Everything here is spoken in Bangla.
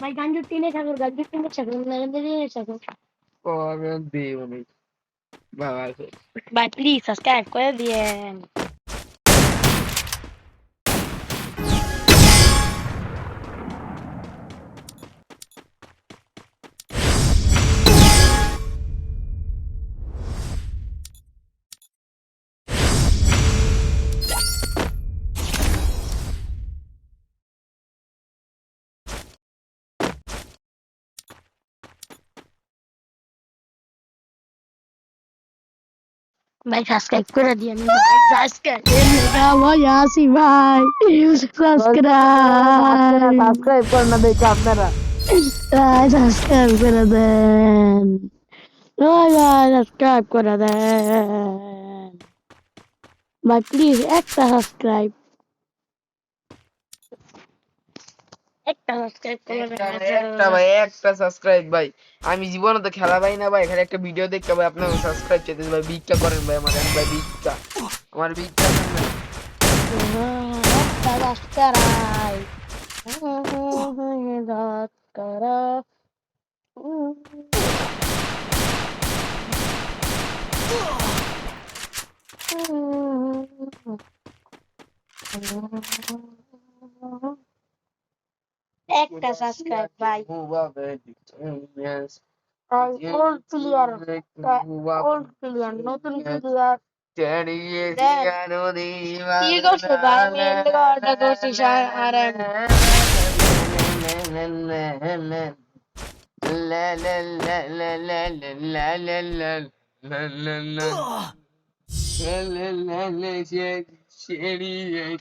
ভাই গাঞ্জুর টিনে ঠাকুর গাঞ্জুর টিনে ঠাকুর নরেন্দ্র টিনে ঠাকুর ও আমি দিই অনেক বাবা ভাই প্লিজ সাবস্ক্রাইব করে দিয়েন। ভাই সাবস্ক্রাইব করে দিয়েন ভাই সাবস্ক্রাইব ভাই আসি ভাই সাবস্ক্রাইব সাবস্ক্রাইব করেন না দেখে আপনারা ভাই সাবস্ক্রাইব করে দেন ভাই সাবস্ক্রাইব করে দেন ভাই প্লিজ একটা সাবস্ক্রাইব করে একটা ভাই একটা সাবস্ক্রাইব ভাই আমি জীবনে তো খেলা পাই না ভাই খালি একটা ভিডিও দেখতে ভাই আপনার সাবস্ক্রাইব চাইতে ভাই ভিক্ষা করেন ভাই আমার ভাই ভিক্ষা আমার ভিক্ষা দেন ভাই। একটা সাবস্ক্রাইব করা একটা সাবস্ক্রাইব ভাই ওল্ড প্লেয়ার নতুন প্লেয়ার কি করছে ভাই আমি এলাকা করছি আরাম